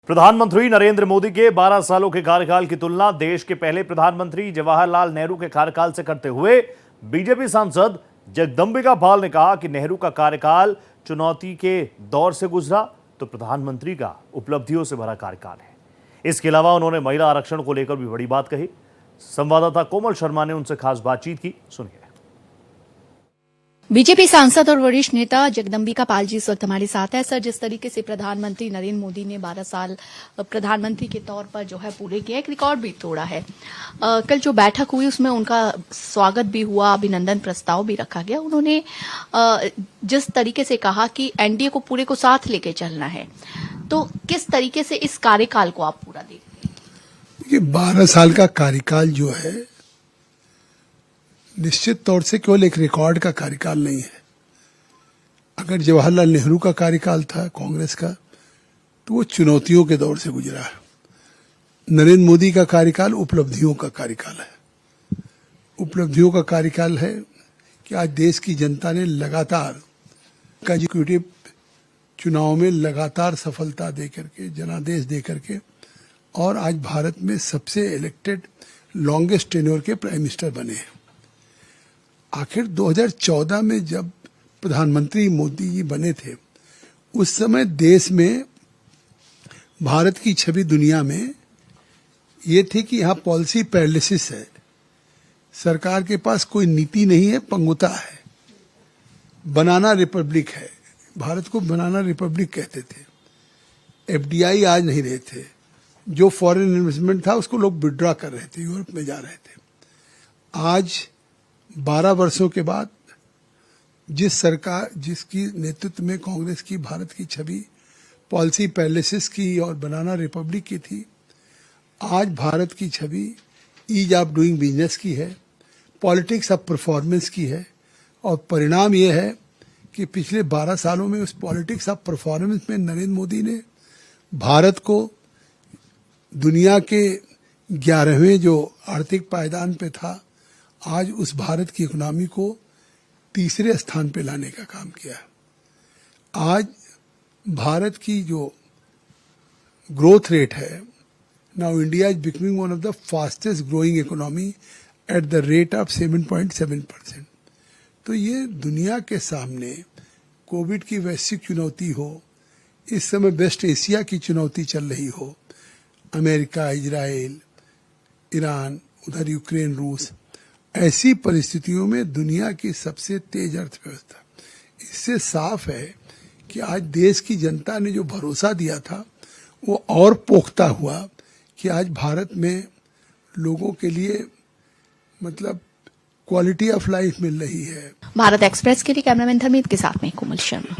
प्रधानमंत्री नरेंद्र मोदी के 12 सालों के कार्यकाल की तुलना देश के पहले प्रधानमंत्री जवाहरलाल नेहरू के कार्यकाल से करते हुए बीजेपी सांसद जगदंबिका पाल ने कहा कि नेहरू का कार्यकाल चुनौती के दौर से गुजरा तो प्रधानमंत्री का उपलब्धियों से भरा कार्यकाल है। इसके अलावा उन्होंने महिला आरक्षण को लेकर भी बड़ी बात कही। संवाददाता कोमल शर्मा ने उनसे खास बातचीत की, सुनिए। बीजेपी सांसद और वरिष्ठ नेता जगदंबिका पाल जी इस वक्त हमारे साथ है। सर, जिस तरीके से प्रधानमंत्री नरेंद्र मोदी ने 12 साल प्रधानमंत्री के तौर पर जो है पूरे किए, एक रिकॉर्ड भी तोड़ा है। कल जो बैठक हुई उसमें उनका स्वागत भी हुआ, अभिनंदन प्रस्ताव भी रखा गया। उन्होंने जिस तरीके से कहा कि एनडीए को पूरे को साथ लेके चलना है, तो किस तरीके से इस कार्यकाल को आप पूरा देखते हैं? देखिए, 12 साल का कार्यकाल जो है निश्चित तौर से केवल एक रिकॉर्ड का कार्यकाल नहीं है। अगर जवाहरलाल नेहरू का कार्यकाल था कांग्रेस का, तो वो चुनौतियों के दौर से गुजरा है। नरेंद्र मोदी का कार्यकाल उपलब्धियों का कार्यकाल है। उपलब्धियों का कार्यकाल है कि आज देश की जनता ने लगातार एग्जीक्यूटिव चुनाव में लगातार सफलता दे करके, जनादेश दे करके, और आज भारत में सबसे इलेक्टेड लॉन्गेस्ट टेन्योर के प्राइम मिनिस्टर बने हैं। आखिर 2014 में जब प्रधानमंत्री मोदी जी बने थे, उस समय देश में भारत की छवि दुनिया में ये थी कि यहाँ पॉलिसी पैरालिसिस है, सरकार के पास कोई नीति नहीं है, पंगुता है, बनाना रिपब्लिक है। भारत को बनाना रिपब्लिक कहते थे। एफडीआई आज नहीं रहे थे, जो फॉरेन इन्वेस्टमेंट था उसको लोग विड्रॉ कर रहे थे, यूरोप में जा रहे थे। आज 12 वर्षों के बाद जिस सरकार जिसकी नेतृत्व में कांग्रेस की भारत की छवि पॉलिसी पैरालिसिस की और बनाना रिपब्लिक की थी, आज भारत की छवि ईज ऑफ डूइंग बिजनेस की है, पॉलिटिक्स ऑफ परफॉर्मेंस की है। और परिणाम ये है कि पिछले 12 सालों में उस पॉलिटिक्स ऑफ परफॉर्मेंस में नरेंद्र मोदी ने भारत को दुनिया के 11वें जो आर्थिक पायदान पे था, आज उस भारत की इकोनॉमी को तीसरे स्थान पे लाने का काम किया है। आज भारत की जो ग्रोथ रेट है, now India is becoming one of the fastest growing economy at the rate of 7.7%। तो ये दुनिया के सामने कोविड की वैश्विक चुनौती हो, इस समय वेस्ट एशिया की चुनौती चल रही हो, अमेरिका, इजराइल, ईरान, उधर यूक्रेन, रूस, ऐसी परिस्थितियों में दुनिया की सबसे तेज अर्थव्यवस्था, इससे साफ है कि आज देश की जनता ने जो भरोसा दिया था वो और पुख्ता हुआ कि आज भारत में लोगों के लिए मतलब क्वालिटी ऑफ लाइफ मिल रही है। भारत एक्सप्रेस के लिए कैमरामैन धर्मेंद्र के साथ में कोमल शर्मा।